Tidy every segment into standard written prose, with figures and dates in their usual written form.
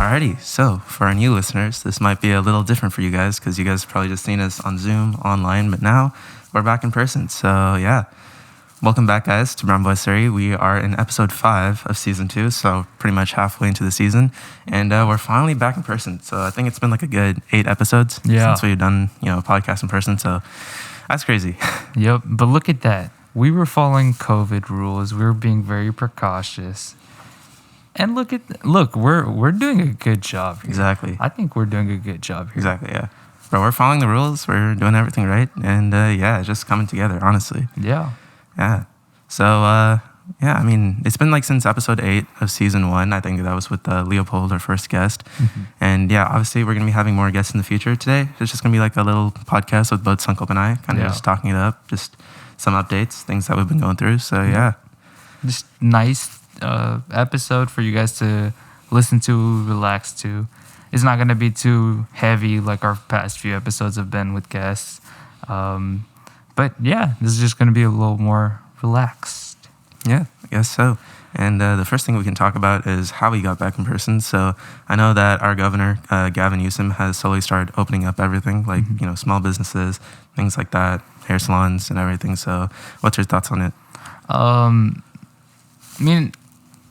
Alrighty, so for our new listeners, this might be a little different for you guys because you guys have probably just seen us on Zoom, online, but now we're back in person. So yeah, welcome back, guys, to Brown Boy Surrey. We are in episode 5 of season 2, so pretty much halfway into the season, and we're finally back in person. So I think it's been like a good 8 episodes since we've done a podcast in person. So that's crazy. Yep, but look at that. We were following COVID rules. We were being very precautious. And look, we're doing a good job here. Exactly. I think we're doing a good job here. Exactly, yeah. But we're following the rules. We're doing everything right. And it's just coming together, honestly. Yeah. Yeah. So, I mean, it's been like since episode 8 of season 1. I think that was with Leopold, our first guest. Mm-hmm. And yeah, obviously we're going to be having more guests in the future. Today, it's just going to be like a little podcast with both SANKALP and I, kind of just talking it up, just some updates, things that we've been going through. So, yeah. Just nice episode for you guys to listen to, relax to. It's not going to be too heavy like our past few episodes have been with guests. But yeah, this is just going to be a little more relaxed. Yeah, I guess so. And the first thing we can talk about is how we got back in person. So I know that our governor, Gavin Newsom, has slowly started opening up everything, like, small businesses, things like that, hair salons and everything. So what's your thoughts on it? I mean,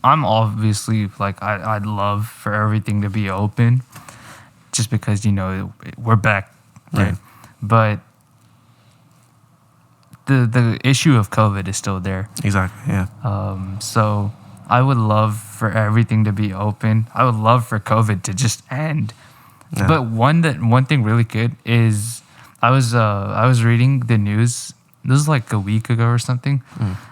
I'm obviously, like, I'd love for everything to be open just because, we're back, right? Yeah. But the issue of COVID is still there. Exactly, yeah. So I would love for everything to be open. I would love for COVID to just end. Yeah. But one thing really good is I was reading the news. This was like a week ago or something.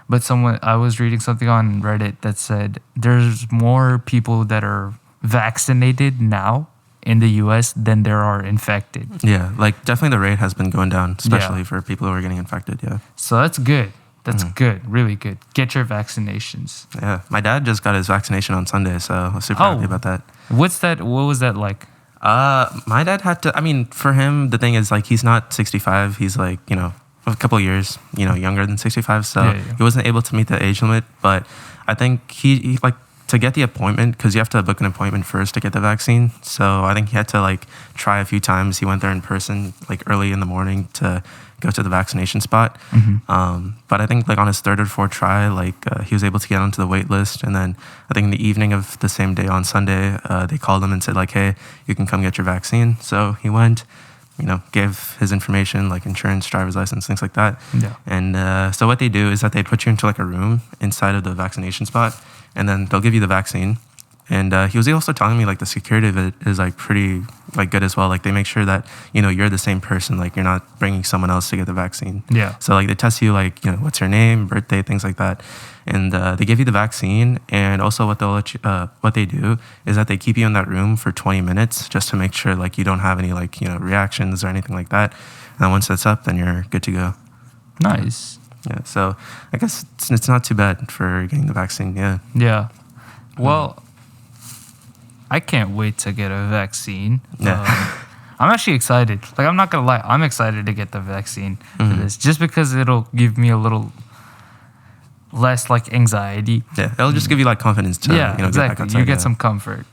But I was reading something on Reddit that said there's more people that are vaccinated now in the US than there are infected. Yeah, like definitely the rate has been going down, especially for people who are getting infected, yeah. So that's good. That's good, really good. Get your vaccinations. Yeah, my dad just got his vaccination on Sunday, so I was super happy about that. What was that like? My dad had to, for him, the thing is like he's not 65, he's like, a couple of years, younger than 65, so he wasn't able to meet the age limit, but I think he like, to get the appointment, because you have to book an appointment first to get the vaccine, so I think he had to like try a few times. He went there in person like early in the morning to go to the vaccination spot, but I think like on his 3rd or 4th try, like he was able to get onto the wait list, and then I think in the evening of the same day on Sunday, they called him and said like, hey, you can come get your vaccine. So he went, gave his information, like insurance, driver's license, things like that. Yeah. And so what they do is that they put you into like a room inside of the vaccination spot, and then they'll give you the vaccine. And he was also telling me like the security of it is like pretty like good as well. Like they make sure that, you're the same person, like you're not bringing someone else to get the vaccine. Yeah. So like they test you like, what's your name, birthday, things like that. And they give you the vaccine, and also what they do is that they keep you in that room for 20 minutes just to make sure like you don't have any like, reactions or anything like that. And once that's up, then you're good to go. Nice. Yeah. So I guess it's not too bad for getting the vaccine. Yeah. Yeah. Well, I can't wait to get a vaccine. Yeah. I'm actually excited. Like, I'm not going to lie. I'm excited to get the vaccine for this just because it'll give me a little less like anxiety. Yeah, it'll just give you like confidence to exactly. get back outside, you get some comfort.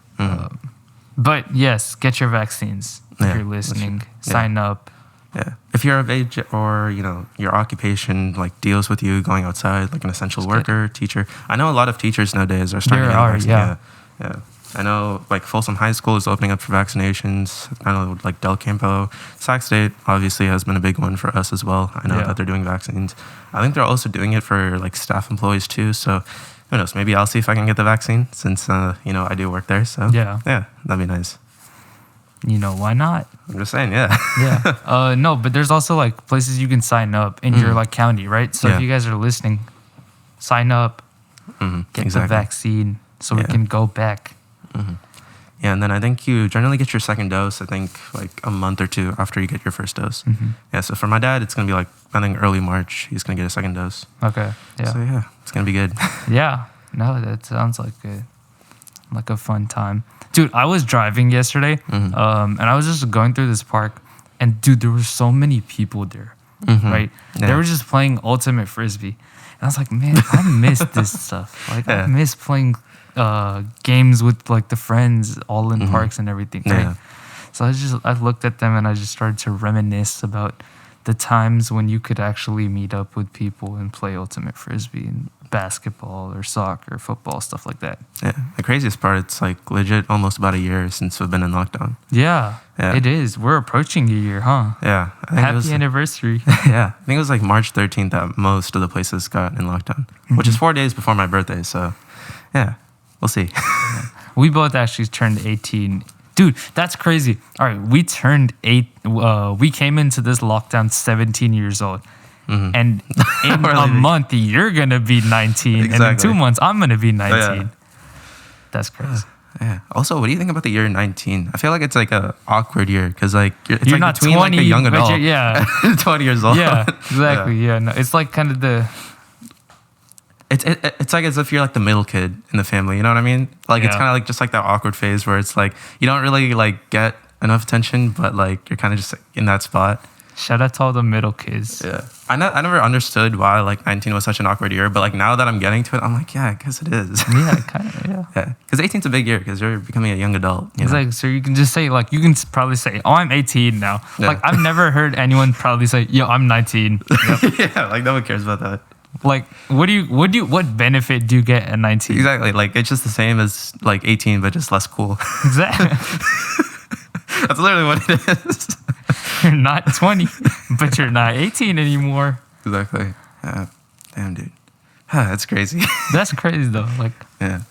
But yes, get your vaccines if you're listening. Sign up. Yeah, if you're of age or your occupation like deals with you going outside, like an essential worker, teacher. I know a lot of teachers nowadays are starting to get vaccinated. Yeah. I know like Folsom High School is opening up for vaccinations. I know like Del Campo, Sac State obviously has been a big one for us as well. I know that they're doing vaccines. I think they're also doing it for like staff employees too. So who knows? Maybe I'll see if I can get the vaccine since I do work there. So yeah, that'd be nice. Why not? I'm just saying, yeah. Yeah. No, but there's also like places you can sign up in your like county, right? So if you guys are listening, sign up, get the vaccine so we can go back. Yeah, and then I think you generally get your second dose, I think like a month or 2 after you get your first dose. Yeah, so for my dad, it's going to be like, I think early March, he's going to get a second dose. Okay, yeah. So yeah, it's going to be good. Yeah, no, that sounds like a fun time. Dude, I was driving yesterday, and I was just going through this park, and dude, there were so many people there, right? Yeah. They were just playing Ultimate Frisbee. And I was like, man, I miss this stuff. Like, I miss playing games with like the friends all in parks and everything. Right? Yeah. So I looked at them and I just started to reminisce about the times when you could actually meet up with people and play ultimate frisbee and basketball or soccer, football, stuff like that. Yeah. The craziest part, it's like legit almost about a year since we've been in lockdown. Yeah, it is. We're approaching a year, huh? Yeah. Happy anniversary. Yeah. I think it was like March 13th that most of the places got in lockdown, which is 4 days before my birthday. So, yeah, we'll see. We both actually turned 18. Dude, that's crazy. All right, we turned 8. We came into this lockdown 17 years old. And in a month, you're going to be 19. Exactly. And in 2 months, I'm going to be 19. Yeah. That's crazy. Yeah. Also, what do you think about the year 19? I feel like it's like a awkward year because like it's you're like not between 20, like a young adult. Yeah. 20 years old. Yeah, exactly. Yeah. No, it's like kind of the... It's like as if you're like the middle kid in the family. You know what I mean? Like it's kind of like just like that awkward phase where it's like you don't really like get enough attention, but like you're kind of just like, in that spot. Shout out to all the middle kids. Yeah. I never understood why like 19 was such an awkward year, but like now that I'm getting to it, I'm like, yeah, I guess it is. Yeah, kind of, yeah. Yeah. Because 18's a big year because you're becoming a young adult. It's like, so you can just say, like, you can probably say, oh, I'm 18 now. Yeah. Like, I've never heard anyone probably say, yo, I'm 19. Yep. Yeah, like no one cares about that. Like, what benefit do you get at 19? Exactly. Like, it's just the same as like 18, but just less cool. Exactly. That's literally what it is. You're not 20, but you're not 18 anymore. Exactly. Yeah. Damn, dude. That's crazy. That's crazy, though. Like, yeah.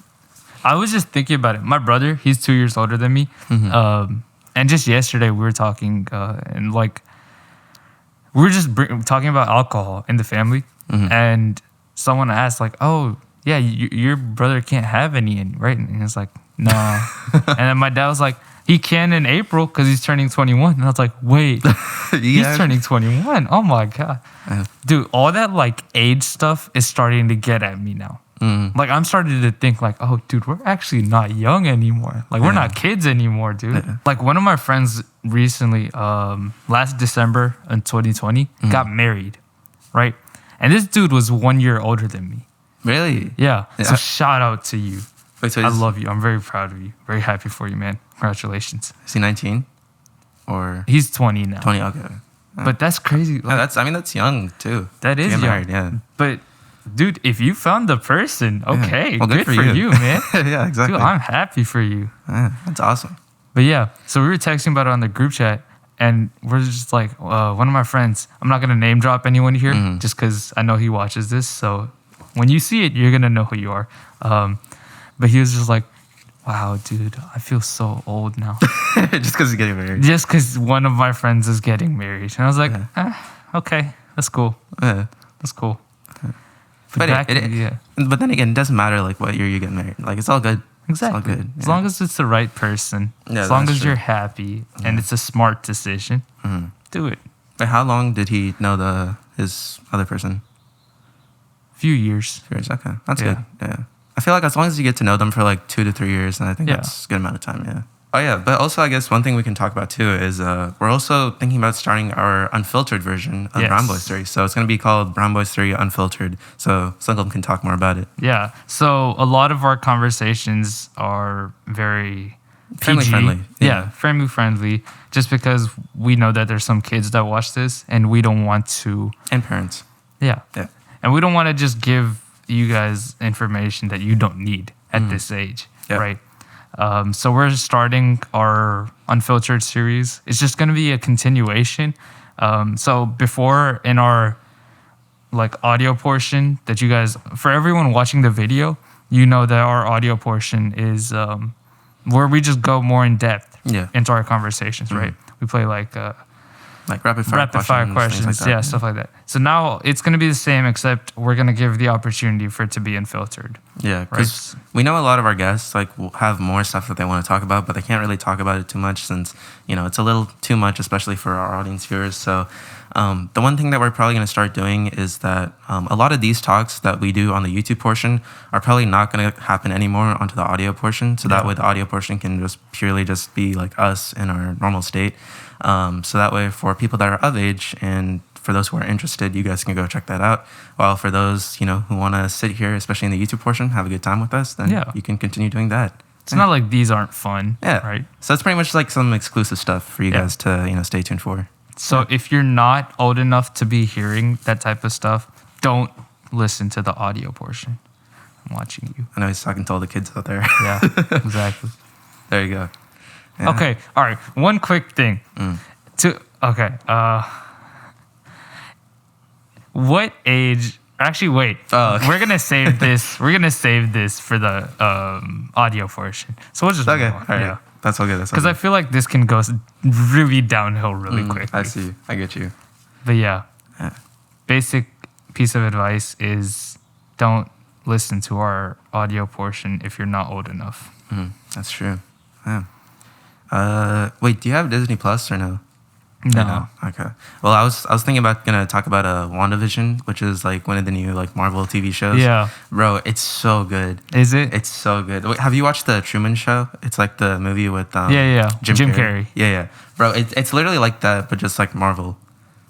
I was just thinking about it. My brother, he's 2 years older than me. And just yesterday, we were talking, and like, we were just talking about alcohol in the family. And someone asked, like, oh, yeah, your brother can't have any, right? And it's like, no. And then my dad was like, he can in April because he's turning 21. And I was like, wait, he's turning 21? Oh, my God. Dude, all that, like, age stuff is starting to get at me now. Like, I'm starting to think, like, oh, dude, we're actually not young anymore. Like, we're not kids anymore, dude. Like, one of my friends recently, last December in 2020, got married, right? And this dude was 1 year older than me. Really? Yeah. So shout out to you. Wait, so I love you. I'm very proud of you. Very happy for you, man. Congratulations. Is he 19? Or he's 20 now. 20, okay. But that's crazy. Like, that's young too. That is young. Married, yeah. But dude, if you found the person, okay, well, good for you, man. Yeah, exactly. Dude, I'm happy for you. Yeah, that's awesome. But yeah, so we were texting about it on the group chat. And we're just like, one of my friends, I'm not going to name drop anyone here just because I know he watches this. So when you see it, you're going to know who you are. But he was just like, wow, dude, I feel so old now. Just because he's getting married. Just because one of my friends is getting married. And I was like, okay, that's cool. That's cool. But then again, it doesn't matter like what year you get married. Like it's all good. Exactly. It's all good. As long as it's the right person, as long as you're happy and it's a smart decision, do it. But how long did he know his other person? Few years. Okay, that's good. Yeah. I feel like as long as you get to know them for like 2 to 3 years, then I think that's a good amount of time. Yeah. Oh yeah, but also I guess one thing we can talk about too is we're also thinking about starting our unfiltered version of Brown Boys 3. So it's going to be called Brown Boys 3 Unfiltered. So Sankalp can talk more about it. Yeah. So a lot of our conversations are very family friendly. Yeah, family friendly. Just because we know that there's some kids that watch this, and we don't want to. And parents. Yeah. And we don't want to just give you guys information that you don't need at this age, right? So we're starting our Unfiltered series. It's just going to be a continuation. So before in our like audio portion that you guys, for everyone watching the video, you know that our audio portion is where we just go more in depth into our conversations, right? We play like rapid fire questions, like stuff like that. So now it's going to be the same, except we're going to give the opportunity for it to be unfiltered. Yeah, because we know a lot of our guests like will have more stuff that they want to talk about, but they can't really talk about it too much since it's a little too much, especially for our audience viewers. So the one thing that we're probably going to start doing is that a lot of these talks that we do on the YouTube portion are probably not going to happen anymore onto the audio portion. So that way the audio portion can just purely just be like us in our normal state. So that way for people that are of age and for those who are interested, you guys can go check that out. While for those, you know, who want to sit here, especially in the YouTube portion, have a good time with us, then you can continue doing that. It's not like these aren't fun. Yeah. Right. So it's pretty much like some exclusive stuff for you guys to, you know, stay tuned for. So if you're not old enough to be hearing that type of stuff, don't listen to the audio portion. I'm watching you. I know he's talking to all the kids out there. Yeah, exactly. There you go. Yeah. Okay. All right. One quick thing. What age? Actually, wait. We're gonna save this. We're gonna save this for the audio portion. So we'll just move on. All right. Yeah. That's all good. Because I feel like this can go really downhill really quickly. I see. I get you. But yeah, basic piece of advice is don't listen to our audio portion if you're not old enough. That's true. Yeah. Wait, do you have Disney Plus or no? No. Okay. Well, I was thinking about gonna talk about WandaVision, which is like one of the new like Marvel TV shows. Yeah. Bro, it's so good. Is it? It's so good. Wait, have you watched the Truman Show? It's like the movie with Jim Carrey. Yeah. Bro, it's literally like that, but just like Marvel.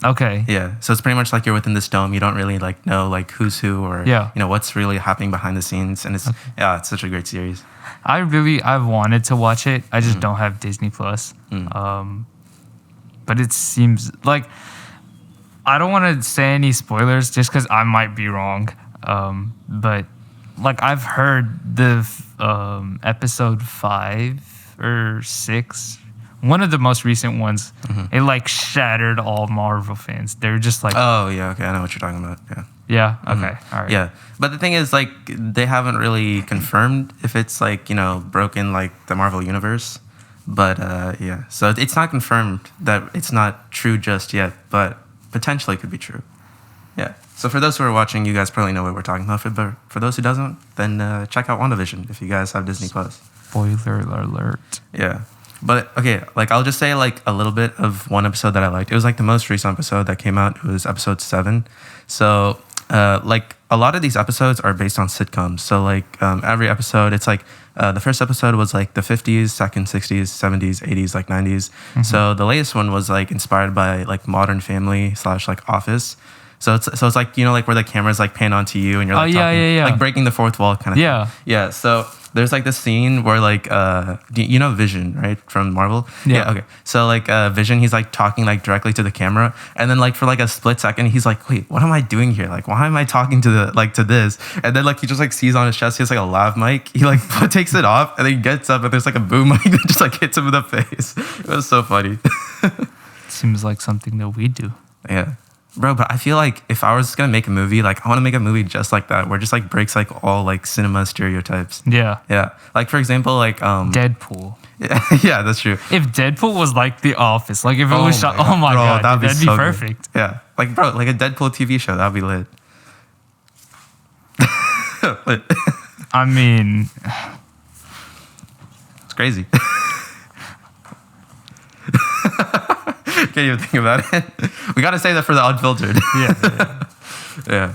Okay. Yeah. So it's pretty much like you're within this dome. You don't really like know like who's who or you know what's really happening behind the scenes, and it's it's such a great series. I've wanted to watch it. I just don't have Disney Plus. But it seems like I don't want to say any spoilers just because I might be wrong. But like I've heard the episode 5 or 6, one of the most recent ones, it like shattered all Marvel fans. They were just like, oh yeah, okay, I know what you're talking about. Yeah. Yeah. Okay. All right. Yeah, but the thing is, like, they haven't really confirmed if it's like, you know, broken like the Marvel universe. But yeah, so it's not confirmed that it's not true just yet, but potentially could be true. Yeah. So for those who are watching, you guys probably know what we're talking about. But for those who doesn't, then check out WandaVision if you guys have Disney Plus. Spoiler alert. Yeah. But okay, like I'll just say like a little bit of one episode that I liked. It was like the most recent episode that came out. It was episode 7. So like a lot of these episodes are based on sitcoms. So like every episode, it's like the first episode was like the 50s, second 60s, 70s, 80s, like 90s. So the latest one was like inspired by like Modern Family / like Office. So it's like, you know, like where the camera's like pan onto you and you're like talking, like breaking the fourth wall kind of thing. Yeah. So there's like this scene where like you know Vision, right, from Marvel? Yeah. Okay. So like Vision, he's like talking like directly to the camera, and then like for like a split second, he's like, wait, what am I doing here? Like, why am I talking to this? And then like he just like sees on his chest, he has like a lav mic. He like takes it off, and then he gets up, and there's like a boom mic that just like hits him in the face. It was so funny. Seems like something that we do. Yeah. Bro, but I feel like if I was gonna make a movie, like I want to make a movie just like that, where it just like breaks like all like cinema stereotypes. Yeah. Like for example, like Deadpool. Yeah, that's true. If Deadpool was like The Office, like if it was shot, oh my god, that'd be so perfect. Good. Yeah, like bro, like a Deadpool TV show, that'd be lit. I mean, it's crazy. Can't even think about it. We gotta say that for the unfiltered. Yeah.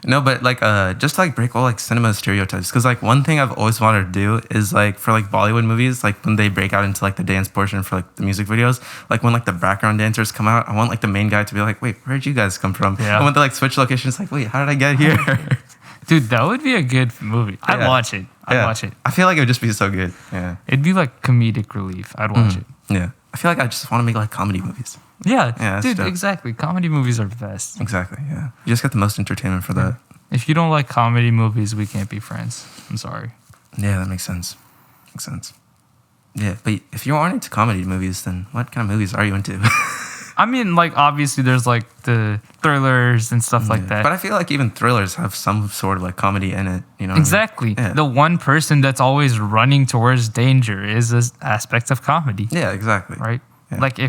No, but like just to like break all like cinema stereotypes, because like one thing I've always wanted to do is like for like Bollywood movies, like when they break out into like the dance portion for like the music videos, like when like the background dancers come out, I want like the main guy to be like, wait, where'd you guys come from? And when they like switch locations, like, wait, how did I get here? Dude, that would be a good movie. I'd watch it. I'd watch it. I feel like it would just be so good. Yeah. It'd be like comedic relief. I'd watch it. Yeah. I feel like I just want to make like comedy movies. Yeah, dude, exactly. Comedy movies are the best. Exactly, yeah. You just get the most entertainment for that. If you don't like comedy movies, we can't be friends. I'm sorry. Yeah, that makes sense. Yeah, but if you aren't into comedy movies, then what kind of movies are you into? I mean, like, obviously there's like the thrillers and stuff like that. But I feel like even thrillers have some sort of like comedy in it, you know? Exactly. I mean? The one person that's always running towards danger is an aspect of comedy. Yeah, exactly. Right? Yeah. Like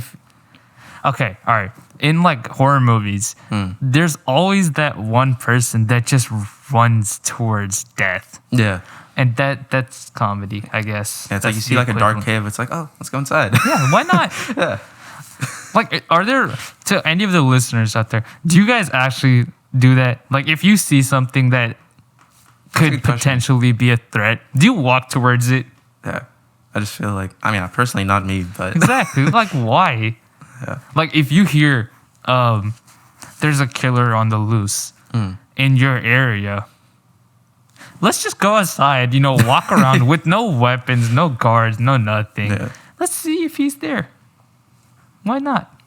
okay, all right. In like horror movies, there's always that one person that just runs towards death. Yeah. And that's comedy, I guess. Yeah, it's like you see like a dark cave, it's like, oh, let's go inside. Yeah, why not? Yeah. Like, are there, to any of the listeners out there, do you guys actually do that? Like, if you see something that could potentially be a threat, do you walk towards it? Yeah. I just feel like, I mean, personally, not me, but. Exactly. Like, why? Yeah. Like, if you hear there's a killer on the loose in your area, let's just go outside, walk around with no weapons, no guards, no nothing. Yeah. Let's see if he's there. Why not?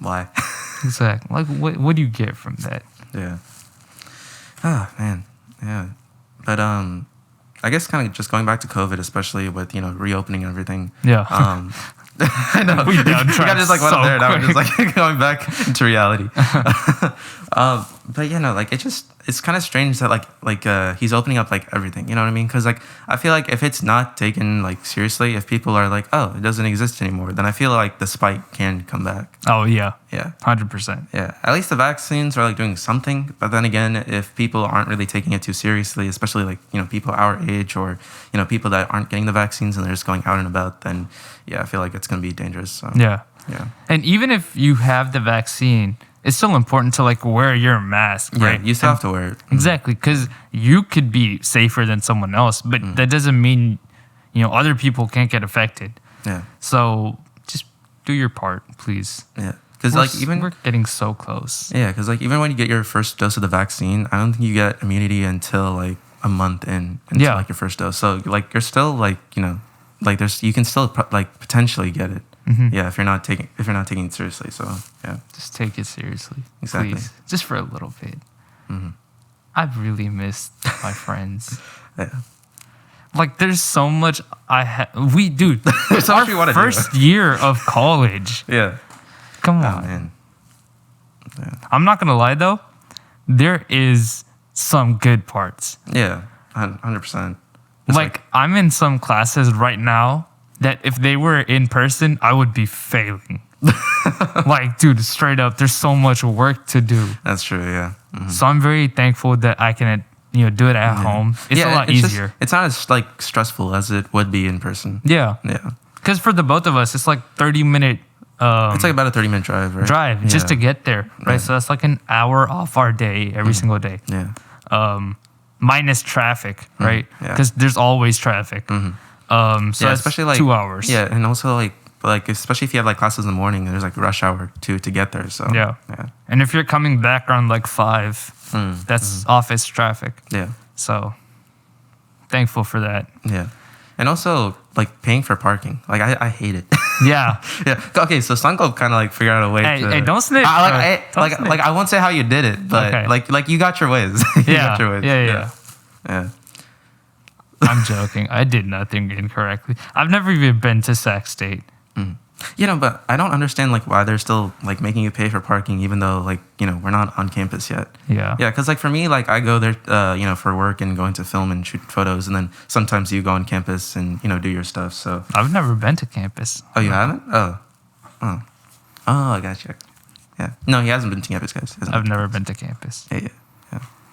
Why? Exactly. Like, what do you get from that? Yeah. Oh, man. Yeah. But I guess kind of just going back to COVID, especially with, reopening and everything. Yeah. I know. We got just like went up there and I was just like going back into reality. But it's kind of strange that like he's opening up like everything, you know what I mean? Because like I feel like if it's not taken like seriously, if people are like, oh, it doesn't exist anymore, then I feel like the spike can come back. Oh yeah, 100%. Yeah, at least the vaccines are like doing something. But then again, if people aren't really taking it too seriously, especially like people our age or people that aren't getting the vaccines and they're just going out and about, then I feel like it's gonna be dangerous. So. Yeah. And even if you have the vaccine, it's still important to like wear your mask, right? Yeah, you still have to wear it. Exactly, because you could be safer than someone else, but that doesn't mean, other people can't get affected. Yeah. So just do your part, please. Yeah. Because like we're getting so close. Yeah, because like even when you get your first dose of the vaccine, I don't think you get immunity until like a month into like your first dose. So like you're still like like you can still like potentially get it. Yeah, if you're not taking it seriously. So yeah, just take it seriously, exactly. Please, just for a little bit. I've really missed my friends. Yeah, like there's so much dude. It's our first year of college. Yeah, come on, man. Yeah. I'm not gonna lie though, there is some good parts. Yeah, 100%. Like I'm in some classes right now that if they were in person, I would be failing. Like, dude, straight up, there's so much work to do. That's true, yeah. So I'm very thankful that I can, do it at home. It's a lot easier. It's not as like stressful as it would be in person. Yeah. Because for the both of us, it's like 30-minute. It's like about a 30-minute drive, right? Just to get there, right? So that's like an hour off our day every single day. Yeah. Minus traffic, right? Because there's always traffic. So especially like 2 hours. Yeah, and also like especially if you have like classes in the morning, there's like rush hour to get there. So yeah. And if you're coming back around like 5, that's office traffic. Yeah. So thankful for that. Yeah. And also like paying for parking. Like I hate it. Yeah. Yeah. Okay, so SANKALP kind of like figured out a way to. Hey, don't snitch. Like I won't say how you did it, but like you got your ways. You got your ways. Yeah. I'm joking. I did nothing incorrectly. I've never even been to Sac State. But I don't understand like why they're still like making you pay for parking even though like we're not on campus yet. Yeah. Yeah, because like for me like I go there for work and going to film and shoot photos, and then sometimes you go on campus and do your stuff. So I've never been to campus. Oh, you haven't? Oh, I gotcha. Yeah. No, he hasn't been to campus, guys. I've never been to campus. Yeah.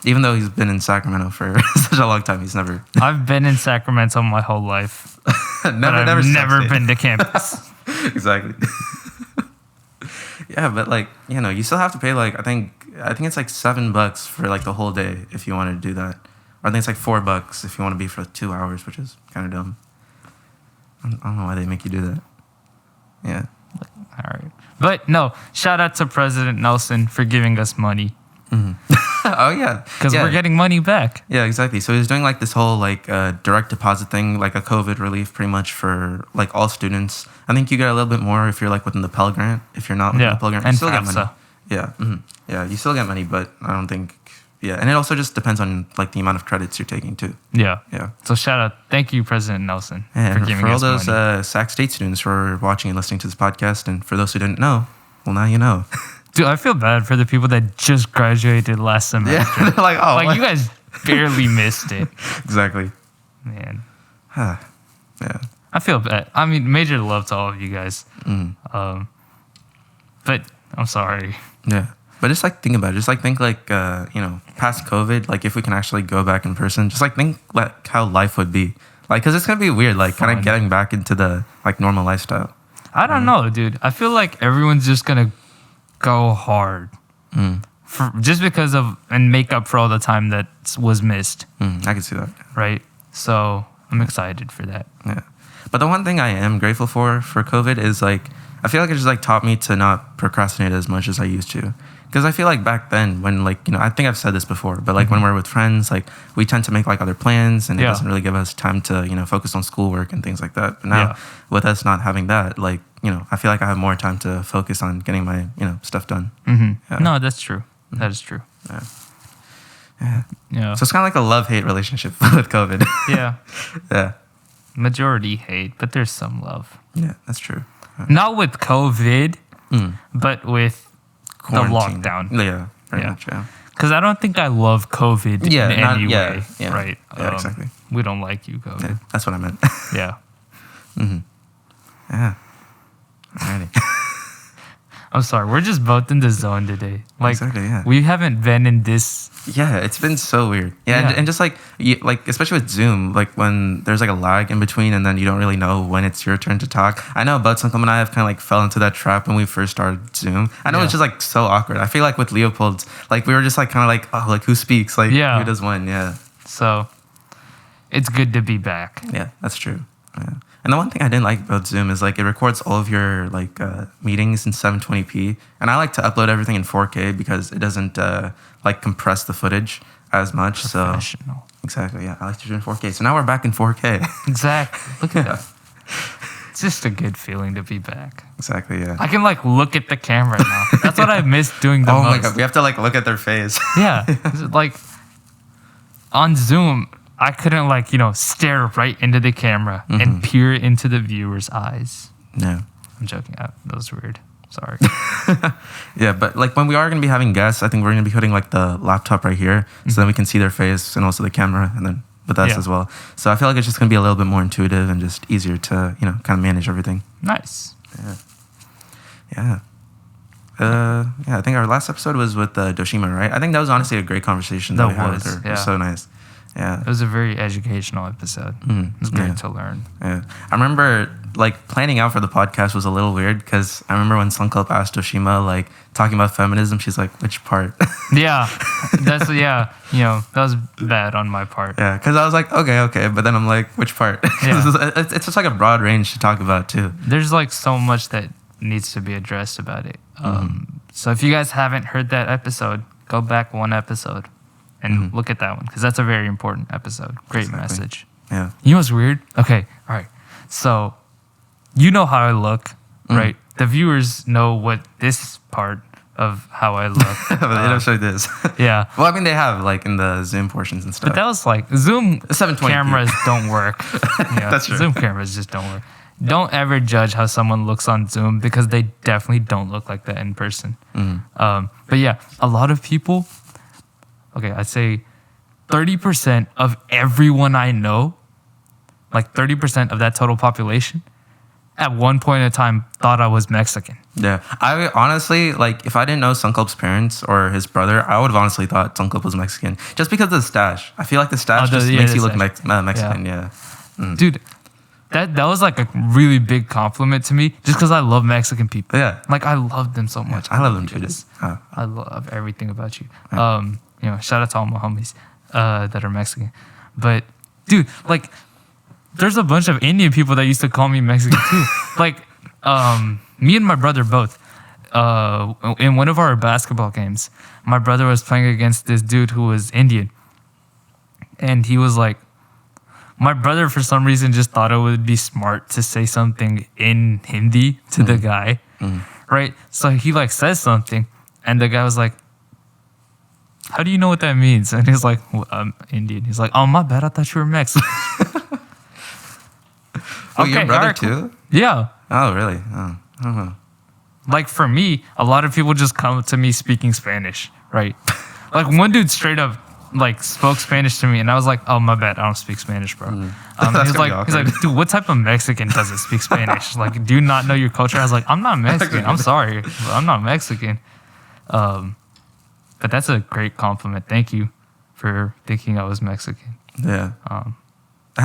Even though he's been in Sacramento for such a long time, he's never. I've been in Sacramento my whole life. I've never been to campus. Exactly. Yeah, but like you still have to pay like I think it's like $7 for like the whole day if you want to do that, or I think it's like $4 if you want to be for 2 hours, which is kind of dumb. I don't know why they make you do that. Yeah. All right, but no. Shout out to President Nelson for giving us money. Oh yeah, because we're getting money back. Yeah, exactly. So he's doing like this whole like direct deposit thing, like a COVID relief, pretty much for like all students. I think you get a little bit more if you're like within the Pell Grant. If you're not within the Pell Grant, you still get money. Yeah, yeah, you still get money, but I don't think. Yeah, and it also just depends on like the amount of credits you're taking too. Yeah, yeah. So shout out, thank you, President Nelson, for giving us money. For all those Sac State students who are watching and listening to this podcast, and for those who didn't know, well now you know. Dude, I feel bad for the people that just graduated last semester. Yeah, they're like, oh. Like, you guys barely missed it. Exactly. Man. Yeah. I feel bad. I mean, major love to all of you guys. But I'm sorry. Yeah. But just, like, think about it. Just, like, think, like, past COVID, like, if we can actually go back in person, just, like, think, like, how life would be. Like, because it's going to be weird, like, kind of getting back into the, like, normal lifestyle. I don't know, dude. I feel like everyone's just going to go hard just because of and make up for all the time that was missed. I can see that. Right? So I'm excited for that. Yeah. But the one thing I am grateful for COVID is like, I feel like it just like taught me to not procrastinate as much as I used to. Because I feel like back then when like, you know, I think I've said this before, but like when we're with friends, like we tend to make like other plans and it doesn't really give us time to, you know, focus on schoolwork and things like that. But now with us not having that, like, you know, I feel like I have more time to focus on getting my, you know, stuff done. No, that's true. That is true. Yeah. So it's kind of like a love-hate relationship with COVID. Yeah. Majority hate, but there's some love. Yeah, that's true. Not with COVID, but with quarantine. The lockdown. Yeah, very much, yeah. Because I don't think I love COVID in any way. Yeah. Right? Yeah, exactly. We don't like you, COVID. Yeah, that's what I meant. Yeah. Yeah. Alrighty. I'm sorry. We're just both in the zone today. Like, exactly, yeah. We haven't been in this. Yeah, it's been so weird. Yeah. And just like, especially with Zoom, like when there's like a lag in between and then you don't really know when it's your turn to talk. I know Butsunkle and I have kind of like fell into that trap when we first started Zoom. I know it's just like so awkward. I feel like with Leopold's, like we were just like kind of like, oh, like who speaks? Like who does when? Yeah. So it's good to be back. Yeah, that's true. Yeah. And the one thing I didn't like about Zoom is like it records all of your like meetings in 720p, and I like to upload everything in 4K because it doesn't like compress the footage as much. So exactly, yeah, I like to do it in 4K. So now we're back in 4K. Exactly. Look at that. It's just a good feeling to be back. Exactly, yeah. I can like look at the camera now. That's what I miss doing the most. Oh my god, we have to like look at their face. Yeah, like on Zoom. I couldn't like, you know, stare right into the camera and peer into the viewer's eyes. No. I'm joking. That was weird. Sorry. Yeah, but like when we are going to be having guests, I think we're going to be putting like the laptop right here so then we can see their face and also the camera and then with us as well. So I feel like it's just going to be a little bit more intuitive and just easier to, you know, kind of manage everything. Nice. Yeah. I think our last episode was with Doshima, right? I think that was honestly a great conversation that we had with her. It was so nice. Yeah. It was a very educational episode. It was great to learn. Yeah. I remember like planning out for the podcast was a little weird because I remember when Sankalp asked Doshima like talking about feminism, she's like, which part? That's you know, that was bad on my part. Yeah, because I was like, okay, but then I'm like, which part? It's just like a broad range to talk about too. There's like so much that needs to be addressed about it. So if you guys haven't heard that episode, go back one episode. And look at that one, because that's a very important episode. Great message. Yeah. You know what's weird? Okay, all right. So, you know how I look, right? The viewers know what this part of how I look. But they don't show this. Yeah. Well, I mean, they have, like, in the Zoom portions and stuff. But that was like, Zoom 720p. cameras don't work. Yeah, that's true. Zoom cameras just don't work. Don't ever judge how someone looks on Zoom, because they definitely don't look like that in person. But yeah, a lot of people... Okay, I'd say 30% of everyone I know, like 30% of that total population, at one point in time thought I was Mexican. Yeah. I honestly, like, if I didn't know Sankalp's parents or his brother, I would have honestly thought Sankalp was Mexican. Just because of the stash. I feel like the stash makes you look Mexican, yeah. Dude, that was like a really big compliment to me, just because I love Mexican people. Yeah. Like, I love them so much. I love them too. I love everything about you. You know, shout out to all my homies that are Mexican. But, dude, like, there's a bunch of Indian people that used to call me Mexican too. Like, me and my brother both. In one of our basketball games, my brother was playing against this dude who was Indian. And he was like, my brother, for some reason, just thought it would be smart to say something in Hindi to the guy. Right? So he, like, says something. And the guy was like, how do you know what that means? And he's like, well, I'm Indian. He's like, oh, my bad. I thought you were Mexican. Your brother too? Yeah. Oh, really? Oh, I don't know. Like, for me, a lot of people just come to me speaking Spanish, right? Like, one dude straight up, like, spoke Spanish to me, and I was like, oh, my bad. I don't speak Spanish, bro. He's like, dude, what type of Mexican doesn't speak Spanish? Like, do you not know your culture? I was like, I'm not Mexican. I'm sorry, but I'm not Mexican. But that's a great compliment. Thank you for thinking I was Mexican. Yeah.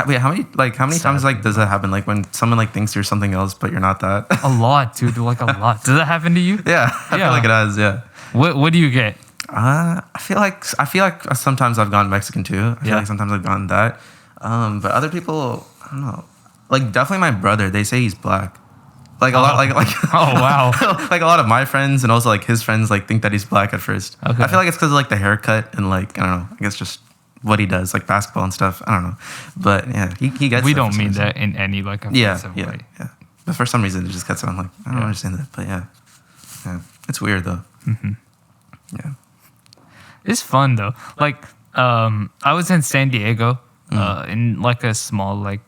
Wait, how many times like does that happen? Like when someone like thinks you're something else, but you're not that? A lot, dude. Like a lot. Does that happen to you? Yeah, I feel like it has. Yeah. What do you get? I feel like sometimes I've gone Mexican too. I feel like sometimes I've gone that. But other people, I don't know. Like definitely my brother. They say he's black. Like a lot, like oh wow, like a lot of my friends and also like his friends like think that he's black at first. Okay. I feel like it's because of like the haircut and like I don't know. I guess just what he does, like basketball and stuff. I don't know, but yeah, he gets. We that don't for some mean reason. that in any like offensive way. Yeah. But for some reason it just gets on. Like I don't understand that, but yeah, it's weird though. Yeah, It's fun though. Like I was in San Diego in like a small like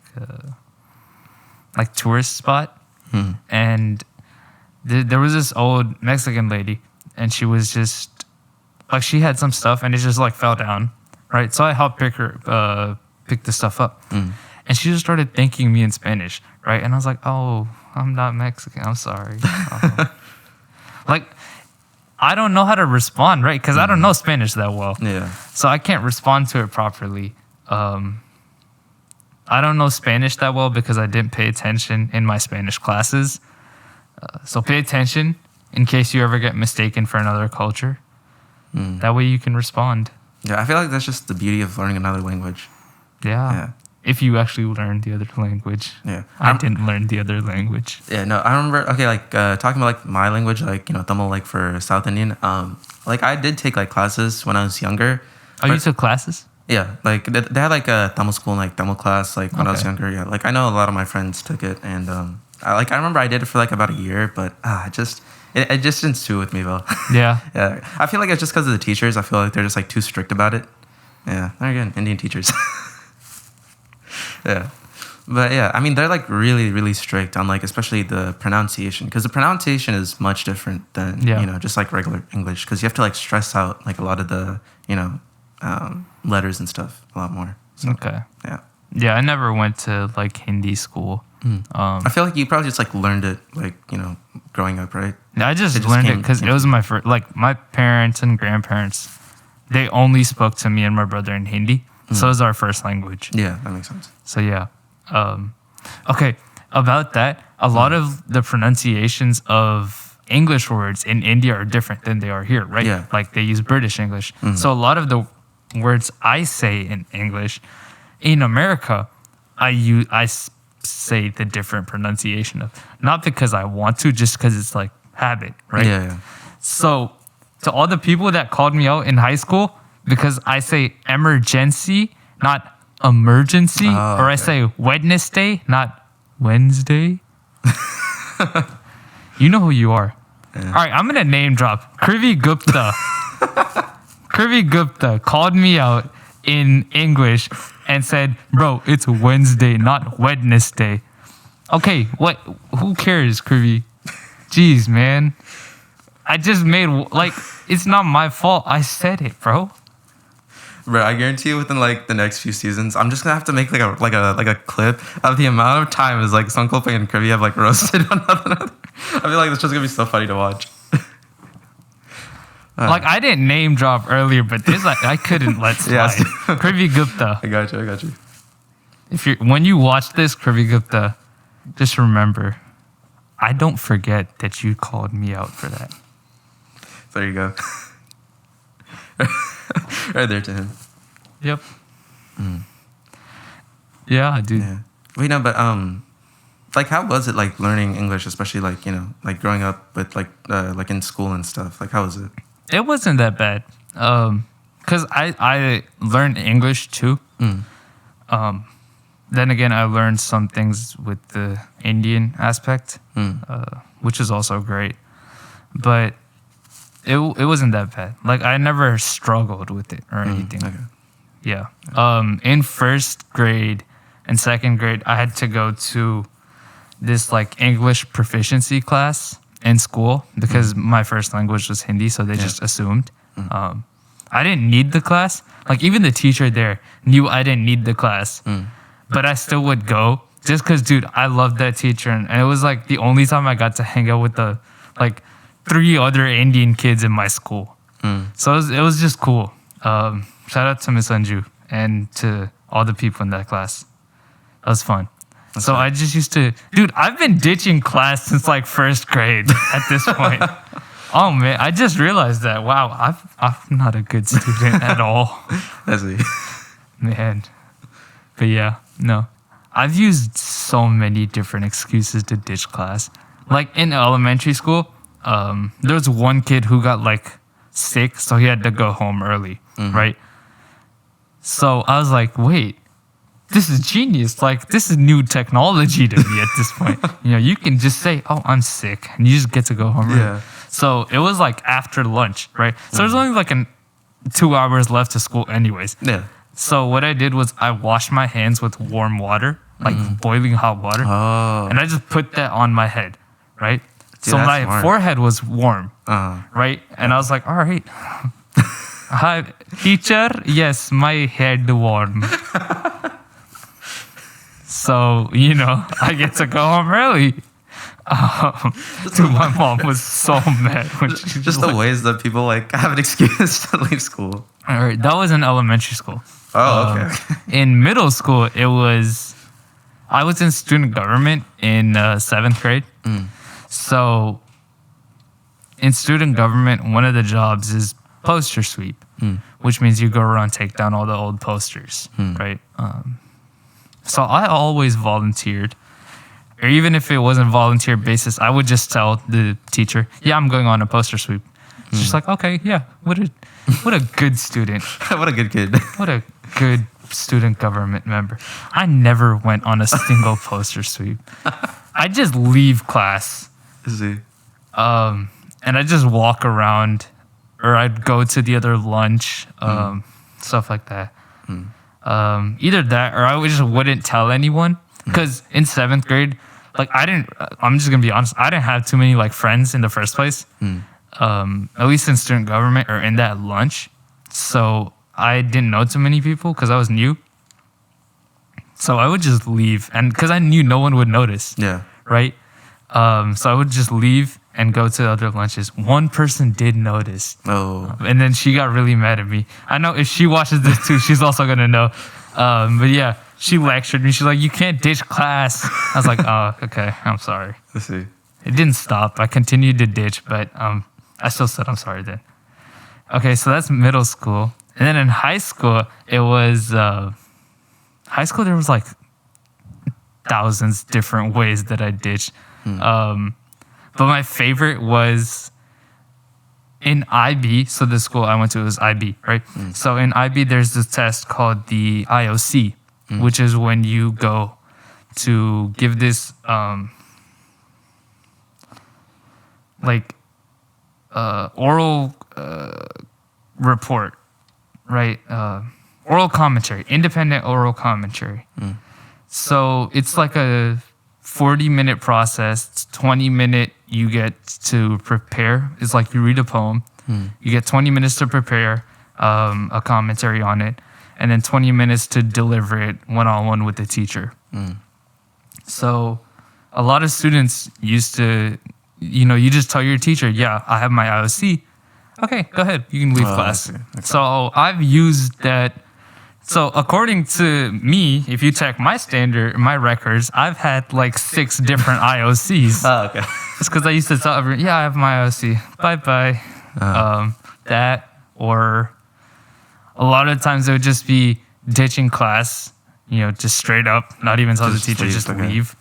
tourist spot. And there was this old Mexican lady, and she was just like she had some stuff, and it just like fell down, right? So I helped pick the stuff up, and she just started thanking me in Spanish, right? And I was like, "Oh, I'm not Mexican. I'm sorry." Like I don't know how to respond, right? Because I don't know Spanish that well, so I can't respond to it properly. I don't know Spanish that well because I didn't pay attention in my Spanish classes. So pay attention in case you ever get mistaken for another culture. That way you can respond. Yeah, I feel like that's just the beauty of learning another language. Yeah. If you actually learn the other language. Yeah. I didn't learn the other language. Yeah, no, I remember, okay, like talking about like my language, like, Tamil, like for South Indian, like I did take like classes when I was younger. Oh, you took classes? Yeah, like they had like a Tamil school and like Tamil class like when I was younger. Yeah, like I know a lot of my friends took it, and I remember I did it for like about a year, but it just didn't suit with me though. Yeah. Yeah, I feel like it's just because of the teachers. I feel like they're just like too strict about it. Yeah, there again, Indian teachers. Yeah, but yeah, I mean they're like really really strict on like especially the pronunciation, because the pronunciation is much different than just like regular English, because you have to like stress out like a lot of the letters and stuff a lot more. So, okay. Yeah, I never went to like Hindi school. I feel like you probably just like learned it like growing up, right? I just learned it because it was my first. Like my parents and grandparents, they only spoke to me and my brother in Hindi, so it was our first language. Yeah, that makes sense. So yeah, okay. About that, a lot of the pronunciations of English words in India are different than they are here, right? Yeah. Like they use British English, so a lot of the words I say in English, in America, I say the different pronunciation of, not because I want to, just because it's like habit, right? Yeah. So to all the people that called me out in high school because I say emergency, not emergency, or I say Wednesday, not Wednesday. You know who you are. Yeah. All right, I'm gonna name drop Krivi Gupta. Krivi Gupta called me out in English and said, "Bro, it's Wednesday, not Wednesday." Okay, what? Who cares, Krivi? Jeez, man. I just made like it's not my fault. I said it, bro. Bro, I guarantee you, within like the next few seasons, I'm just gonna have to make like a clip of the amount of times like Sankalp and Krivi have like roasted one another. I feel like it's just gonna be so funny to watch. Like I didn't name drop earlier, but this like I couldn't let slide. Krivi Gupta. I got you. When you watch this, Krivi Gupta, just remember, I don't forget that you called me out for that. There you go. Right there to him. Yep. Yeah, dude. Yeah. Wait, no, but like how was it like learning English, especially like like growing up with like in school and stuff? Like how was it? It wasn't that bad. Cause I learned English too. Then again, I learned some things with the Indian aspect, which is also great. But it wasn't that bad. Like I never struggled with it or anything. Okay. Yeah. In first grade and second grade, I had to go to this like English proficiency class in school because my first language was Hindi, so they just assumed. I didn't need the class. Like even the teacher there knew I didn't need the class, but I still would go just because, dude, I loved that teacher, and it was like the only time I got to hang out with the like 3 other Indian kids in my school. So it was just cool. Shout out to Miss Anju and to all the people in that class. That was fun. So I just used to, dude, I've been ditching class since like first grade at this point. Oh man, I just realized that. Wow, I'm not a good student at all. That's me. Man. But yeah, no. I've used so many different excuses to ditch class. Like in elementary school, there was one kid who got like sick, so he had to go home early, right? So I was like, wait, this is genius. Like, this is new technology to me at this point. You can just say, oh, I'm sick, and you just get to go home early. Yeah. So it was like after lunch, right? So there's only like 2 hours left to school anyways. Yeah. So what I did was I washed my hands with warm water, like boiling hot water. Oh. And I just put that on my head, right? Dude, so that's my smart. forehead was warm, right? And I was like, all right. Hi, teacher. Yes, my head warm. So, I get to go home early. Dude, my mom was so mad when she Just the ways that people like have an excuse to leave school. All right, that was in elementary school. Oh, okay. In middle school, I was in student government in 7th grade. So in student government, one of the jobs is poster sweep, which means you go around, take down all the old posters, right? So I always volunteered. Or even if it wasn't volunteer basis, I would just tell the teacher, yeah, I'm going on a poster sweep. She's like, okay, yeah, what a good student. What a good kid. What a good student government member. I never went on a single poster sweep. I just leave class. See. And I just walk around, or I'd go to the other lunch, stuff like that. Either that, or I just wouldn't tell anyone. Because in 7th grade, like I'm just gonna be honest, I didn't have too many like friends in the first place. At least in student government or in that lunch. So I didn't know too many people because I was new. So I would just leave, and because I knew no one would notice. Yeah. Right? So I would just leave and go to other lunches. One person did notice. Oh. And then she got really mad at me. I know if she watches this too, she's also going to know. But yeah, she lectured me. She's like, you can't ditch class. I was like, oh, okay, I'm sorry. Let's see. It didn't stop. I continued to ditch, but I still said I'm sorry then. Okay, so that's middle school. And then in high school, it was... high school, there was like thousands different ways that I ditched. But my favorite was in IB. So the school I went to was IB, right? So in IB, there's this test called the IOC, which is when you go to give this oral report, right? Oral commentary, independent oral commentary. So it's like a 40-minute process. 20-minute you get to prepare. It's like you read a poem. You get 20 minutes to prepare a commentary on it, and then 20 minutes to deliver it one-on-one with the teacher. So a lot of students used to, you just tell your teacher, yeah, I have my IOC. Okay, go ahead. You can leave class. Okay. So I've used that. So according to me, if you check my records, I've had like 6 different IOCs. Oh, okay. It's because I used to tell everyone, yeah, I have my IOC. Bye-bye. That, or a lot of times it would just be ditching class, just straight up, not even tell the teacher, just leave.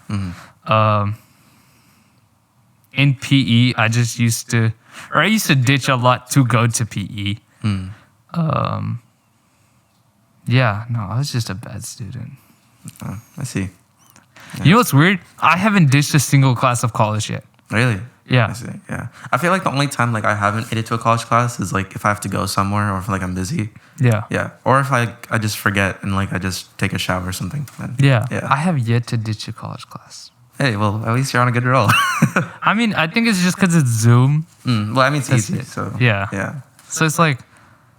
In PE, I used to ditch a lot to go to PE. Yeah, no, I was just a bad student. I see. Yeah. You know what's weird? I haven't ditched a single class of college yet. Really? Yeah. I see. Yeah. I feel like the only time like I haven't made it to a college class is like if I have to go somewhere or if like I'm busy. Yeah. Yeah. Or if I just forget and like I just take a shower or something. Then, yeah. Yeah. I have yet to ditch a college class. Hey, well, at least you're on a good roll. I mean, I think it's just because it's Zoom. Well, I mean, it's easy. So yeah. Yeah. So it's like.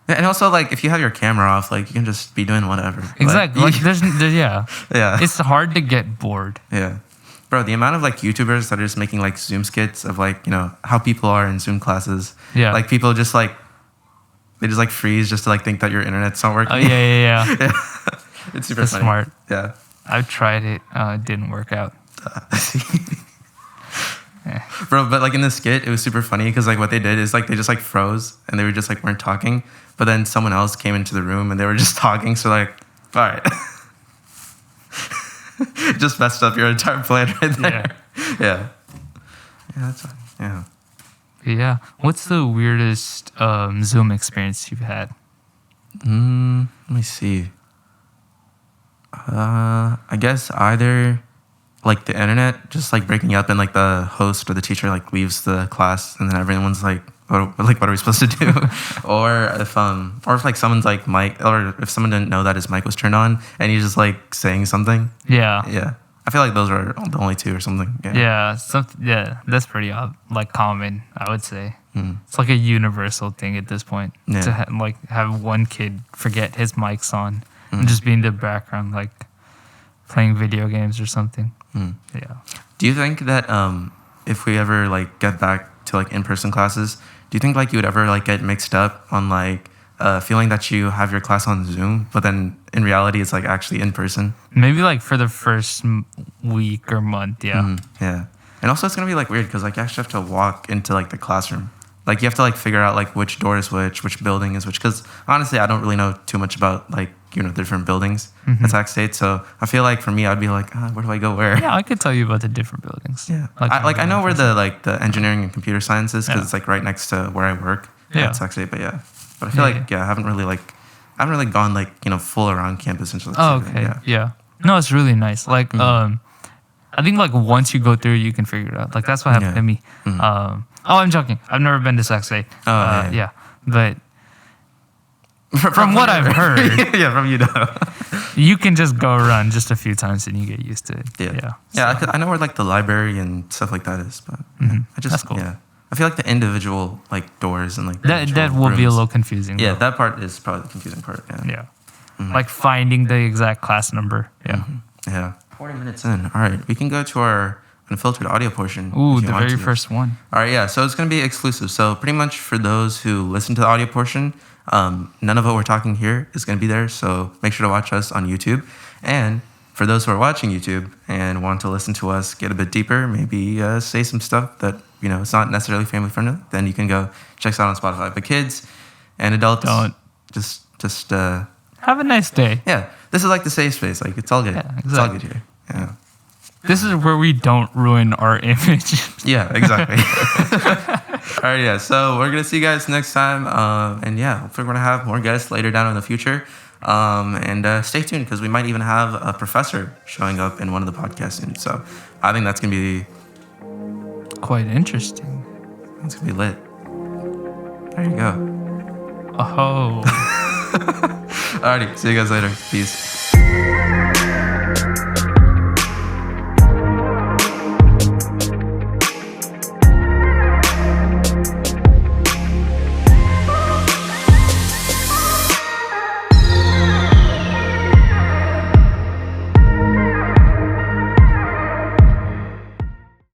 And also, like, if you have your camera off, like, you can just be doing whatever. Exactly. Like there's yeah. Yeah. It's hard to get bored. Yeah. Bro, the amount of, like, YouTubers that are just making, like, Zoom skits of, like, how people are in Zoom classes. Yeah. Like, people just, like, they just, like, freeze just to, like, think that your internet's not working. Oh, yeah. Yeah. It's super funny. Smart. Yeah. I've tried it. It didn't work out. Bro, but, like, in the skit, it was super funny because, like, what they did is, like, they just, like, froze and they were just, like, weren't talking. But then someone else came into the room and they were just talking. So, like, all right. Just messed up your entire plan right there. Yeah. Yeah. Yeah, that's fine. Yeah. Yeah. What's the weirdest Zoom experience you've had? Let me see. I guess either like the internet just like breaking up and like the host or the teacher like leaves the class and then everyone's like, what are we supposed to do? or if like someone's like mic, or if someone didn't know that his mic was turned on and he's just like saying something. Yeah. Yeah. I feel like those are the only two or something. Yeah. Yeah. That's pretty like common, I would say. It's like a universal thing at this point to have one kid forget his mic's on and just be in the background, like playing video games or something. Yeah. Do you think that if we ever like get back to like in-person classes, do you think like you would ever like get mixed up on like feeling that you have your class on Zoom, but then in reality it's like actually in person? Maybe like for the first week or month. Yeah. Yeah. And also it's gonna be like weird because like you actually have to walk into like the classroom. Like you have to like figure out like which door is which building is which. Because honestly, I don't really know too much about like different buildings at Sac State. So I feel like for me, I'd be like, where do I go where? Yeah, I could tell you about the different buildings. Yeah, I know where the engineering and computer science is because it's like right next to where I work at Sac State. But I feel like I haven't really gone like full around campus into. Okay. Yeah. No, it's really nice. Like I think like once you go through, you can figure it out. Like that's what happened to me. I'm joking. I've never been to Sac State. Yeah. But from what I've heard, from you can just go around just a few times and you get used to it. Yeah. I know where like the library and stuff like that is, but that's cool. Yeah. I feel like the individual like doors and like that will be a little confusing. Yeah, that part is probably the confusing part. Yeah. Like finding the exact class number. Yeah. Yeah. 40 minutes in. All right, we can go to our unfiltered audio portion. Ooh, the very first one. All right, yeah. So it's going to be exclusive. So pretty much for those who listen to the audio portion, none of what we're talking here is going to be there. So make sure to watch us on YouTube. And for those who are watching YouTube and want to listen to us get a bit deeper, maybe say some stuff that it's not necessarily family friendly, then you can go check us out on Spotify. But kids and adults, don't just have a nice day. Yeah, this is like the safe space. Like it's all good. Yeah, exactly. It's all good here. Yeah. This is where we don't ruin our image. Yeah, exactly. All right, yeah. So we're gonna see you guys next time, and yeah, hopefully we're gonna have more guests later down in the future. And stay tuned because we might even have a professor showing up in one of the podcasts soon. So I think that's gonna be quite interesting. It's gonna be lit. There you go. Oh. Alrighty, see you guys later. Peace.